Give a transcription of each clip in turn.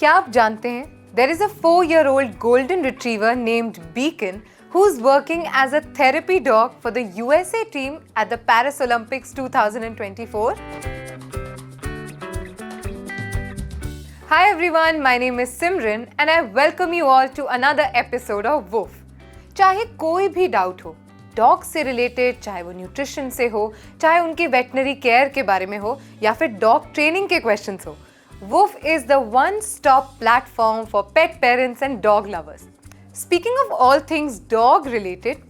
क्या आप जानते हैं there is a 4-year-old golden retriever named Beacon who's working as a therapy dog for the USA team at the Paris Olympics 2024? Hi everyone, my name is Simran and I welcome you all to another episode of Woof. चाहे कोई भी doubt हो, dog से related, चाहे वो nutrition से हो, चाहे उनकी वेटनरी केयर के बारे में हो या फिर डॉग ट्रेनिंग के क्वेश्चंस हो, Woof is the one-stop platform for pet parents and dog lovers. Speaking of all things dog-related,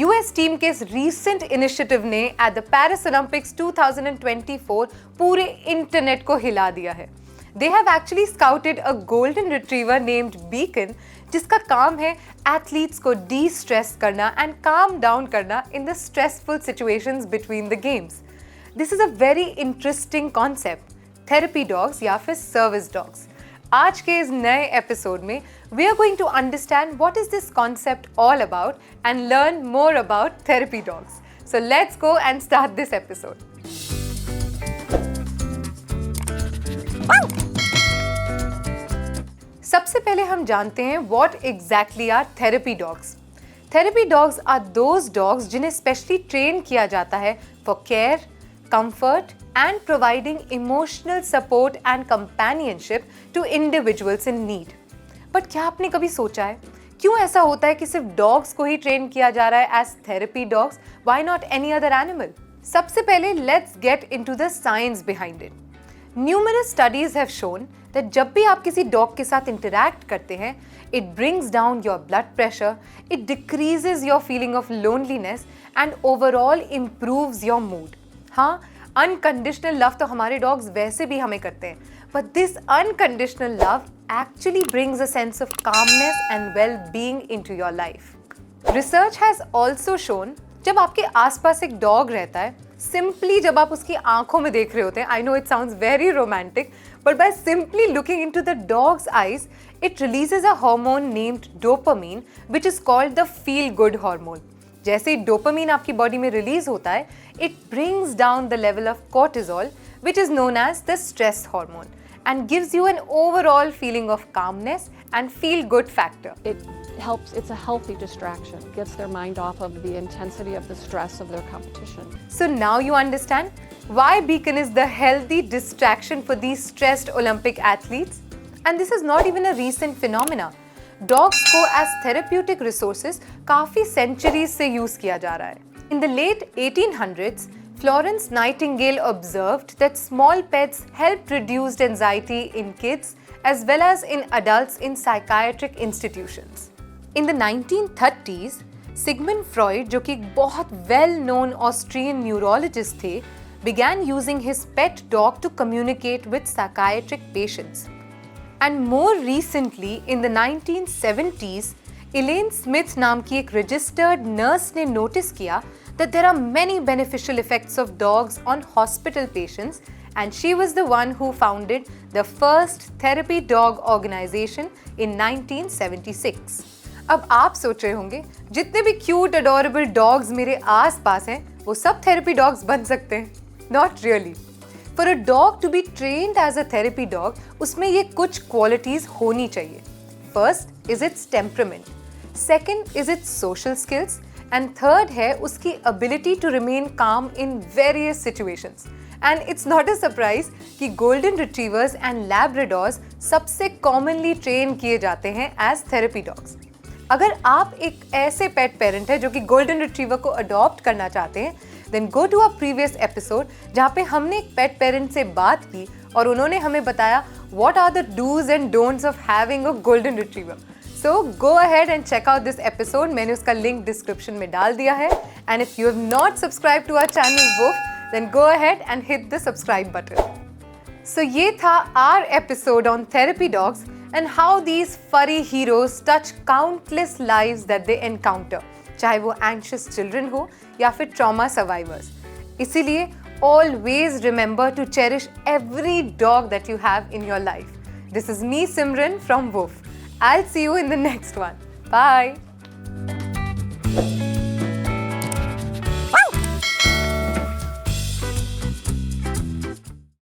US team के इस recent initiative ने at the Paris Olympics 2024 पूरे इंटरनेट को हिला दिया है. They have actually scouted a golden retriever named Beacon, जिसका काम है athletes को de-stress करना and calm down करना in the stressful situations between the games. This is a very interesting concept. Therapy dogs या फिर सर्विस डॉग्स. आज के इस नए एपिसोड में we are going to understand what is this concept all about and learn more about therapy dogs. So let's go and start this episode. सबसे पहले हम जानते हैं what exactly are therapy dogs. Therapy dogs are those dogs जिन्हें specially train किया जाता है for care, comfort and providing emotional support and companionship to individuals in need. But क्या आपने कभी सोचा है क्यों ऐसा होता है कि सिर्फ डॉग्स को ही ट्रेन किया जा रहा है as therapy dogs? Why not any other animal? सबसे पहले let's get into the science behind it. Numerous studies have shown that जब भी आप किसी डॉग के साथ इंटरैक्ट करते हैं, it brings down your blood pressure, it decreases your feeling of loneliness and overall improves your mood. हाँ, unconditional love तो हमारे डॉग्स वैसे भी हमें करते हैं, but this unconditional love actually brings a sense of calmness and well being into your life. Research has also shown जब आपके आसपास एक डॉग रहता है, सिंपली जब आप उसकी आंखों में देख रहे होते हैं, I know it sounds very romantic, but by simply looking into the dogs eyes, it releases a hormone named dopamine which is called the feel good hormone. जैसे ही डोपामीन आपकी बॉडी में रिलीज होता है, it brings down the level of cortisol, which is known as the stress hormone, and gives you an overall feeling of calmness and feel good factor. It helps, it's a healthy distraction, gets their mind off of the intensity of the stress of their competition. So now you understand why Beacon is the healthy distraction for these stressed Olympic athletes. And this is not even a recent phenomena. Dogs को as therapeutic resources काफी centuries से use किया जा रहा है. In the late 1800s, Florence Nightingale observed that small pets helped reduce anxiety in kids as well as in adults in psychiatric institutions. In the 1930s, Sigmund Freud, जो कि एक बहुत well-known Austrian neurologist थे, began using his pet dog to communicate with psychiatric patients. And more recently, in the 1970s, Elaine Smith नाम की एक registered nurse ने notice किया that there are many beneficial effects of dogs on hospital patients, and she was the one who founded the first therapy dog organization in 1976. अब आप सोच रहे होंगे जितने भी cute, adorable dogs मेरे आस पास हैं, वो सब therapy dogs बन सकते हैं? Not really. For a dog to be trained as a therapy dog, उसमें ये कुछ qualities होनी चाहिए. First is its temperament. Second is its social skills. And third है उसकी ability to remain calm in various situations. And it's not a surprise कि Golden Retrievers and Labradors सबसे commonly train किए जाते हैं as therapy dogs. अगर आप एक ऐसे pet parent है जो कि Golden Retriever को adopt करना चाहते हैं, then go to our previous episode जहाँ पे हमने एक pet parent से बात की और उन्होंने हमें बताया what are the do's and don'ts of having a Golden Retriever. So go ahead and check out this episode. मैंने उसका link description में डाल दिया है. And if you have not subscribed to our channel Woof, then go ahead and hit the subscribe button. So ये था our episode on therapy dogs and how these furry heroes touch countless lives that they encounter. चाहे वो anxious children हो या फिर trauma survivors. इसीलिए always remember to cherish every dog that you have in your life. This is me Simran from Woof. I'll see you in the next one. Bye.